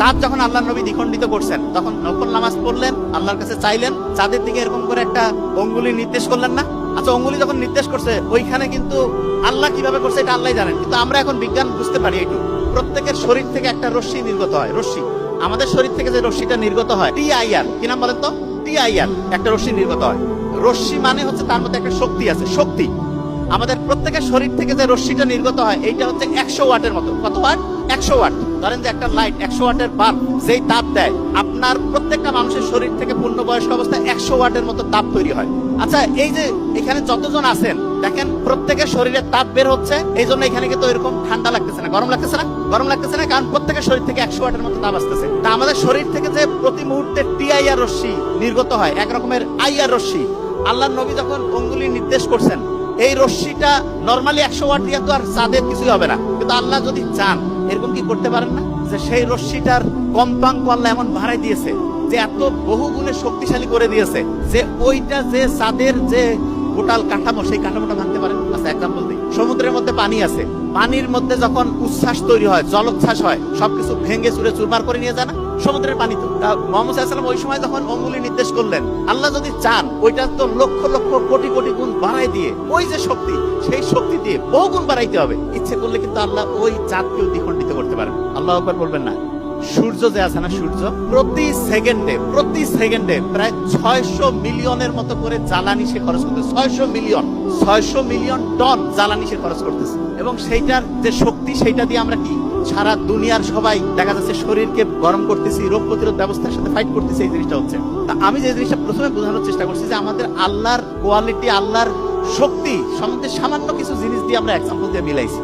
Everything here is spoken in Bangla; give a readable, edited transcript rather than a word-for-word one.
চাঁদ যখন আল্লাহর নবী দ্বিখণ্ডিত করছেন তখন নফল নামাজ পড়লেন, আল্লাহর কাছে চাইলেন, চাঁদের দিকে এরকম করে একটা অঙ্গুলি নির্দেশ করলেন না? আচ্ছা, অঙ্গুলি যখন নির্দেশ করছে ওইখানে কিন্তু আল্লাহ কিভাবে করছে এটা আল্লাহ জানেন, কিন্তু আমরা এখন বিজ্ঞান বুঝতে পারি এইটুকু। প্রত্যেকের শরীর থেকে একটা রশ্মি নির্গত হয়, রশ্মি। আমাদের শরীর থেকে যে রশ্মিটা নির্গত হয় TIR, কি নাম বলেন তো? TIR একটা রশ্মি নির্গত হয়। রশ্মি মানে হচ্ছে তার মধ্যে একটা শক্তি আছে, শক্তি। আমাদের প্রত্যেকের শরীর থেকে যে রশ্মিটা নির্গত হয় এইটা হচ্ছে 100 ওয়াটের মতো। কত ওয়াট? 100 ওয়াট। ধরেন যে একটা লাইট 100 ওয়াটের বাল্ব যেই তাপ দেয়, আপনার প্রত্যেকটা মানুষের শরীর থেকে পূর্ণবয়স্ক অবস্থায় 100 ওয়াটের মতো তাপ তৈরি হয়। আচ্ছা, এই যে এখানে যতজন আছেন দেখেন প্রত্যেকের শরীরে তাপ বের হচ্ছে, এই জন্য এখানে কিন্তু এরকম ঠান্ডা লাগতেছে না, গরম লাগতেছে না? গরম লাগতেছে না কারণ প্রত্যেকের শরীর থেকে 100 ওয়াটের মতো তাপ আসতেছে। তা আমাদের শরীর থেকে যে প্রতি মুহূর্তে TIR রশ্মি নির্গত হয়, এক রকমের IR রশ্মি, আল্লাহর নবী যখন অঙ্গুলি নির্দেশ করছেন, এই রশ্মিটা নরমালি 100 ওয়াট দিয়ে তো আর চাঁদের কিছুই হবে না, কিন্তু আল্লাহ যদি চান এরকম কি করতে পারেন না যে সেই রশ্মিটার কম্পাঙ্ক আল্লাহ এমন বাড়াই দিয়েছে যে এত বহু গুণে শক্তিশালী করে দিয়েছে যে ওইটা যে চাঁদের যে গোটাল কাঠামো সেই কাঠামোটা ভাঙতে পারেন। আচ্ছা, এক্সাম্পল দিই। সমুদ্রের মধ্যে পানি আছে, পানির মধ্যে যখন উচ্ছ্বাস তৈরি হয়, জলোচ্ছ্বাস হয়, সবকিছু ভেঙে চুরে চুরমার করে নিয়ে যায় না সমুদ্রের পানি? তো মুহাম্মদ সাল্লাল্লাহু আলাইহি ওয়াসাল্লাম ওই সময় যখন অঙ্গুলি নির্দেশ করলেন, আল্লাহ যদি চান ওইটা তো লক্ষ লক্ষ কোটি কোটি গুণ বাড়াই দিয়ে ওই যে শক্তি, সেই শক্তি দিয়ে বহু গুণ বাড়াইতে হবে। ইচ্ছে করলে কিন্তু আল্লাহ ওই চাঁদকেও দ্বিখণ্ডিত করতে পারেন। আল্লাহু আকবার বলবেন না? সূর্য যে আছে না, সূর্য প্রতি সেকেন্ডে প্রায় 600 মিলিয়নের মতো করে জ্বালানি সে খরচ করতেছে। 600 মিলিয়ন টন জ্বালানি সে খরচ করতেছে, এবং সেইটার যে শক্তি সেইটা দিয়ে আমরা কি সারা দুনিয়ার সবাই দেখা যাচ্ছে শরীরকে গরম করতেছি, রোগ প্রতিরোধ ব্যবস্থার সাথে ফাইট করতেছি। এই জিনিসটা হচ্ছে, তা আমি যে জিনিসটা প্রথমে বোঝানোর চেষ্টা করছি যে আমাদের আল্লাহর কোয়ালিটি, আল্লাহর শক্তি সম্বন্ধে সামান্য কিছু জিনিস দিয়ে আমরা এক্সাম্পল দিয়ে মিলাইছি।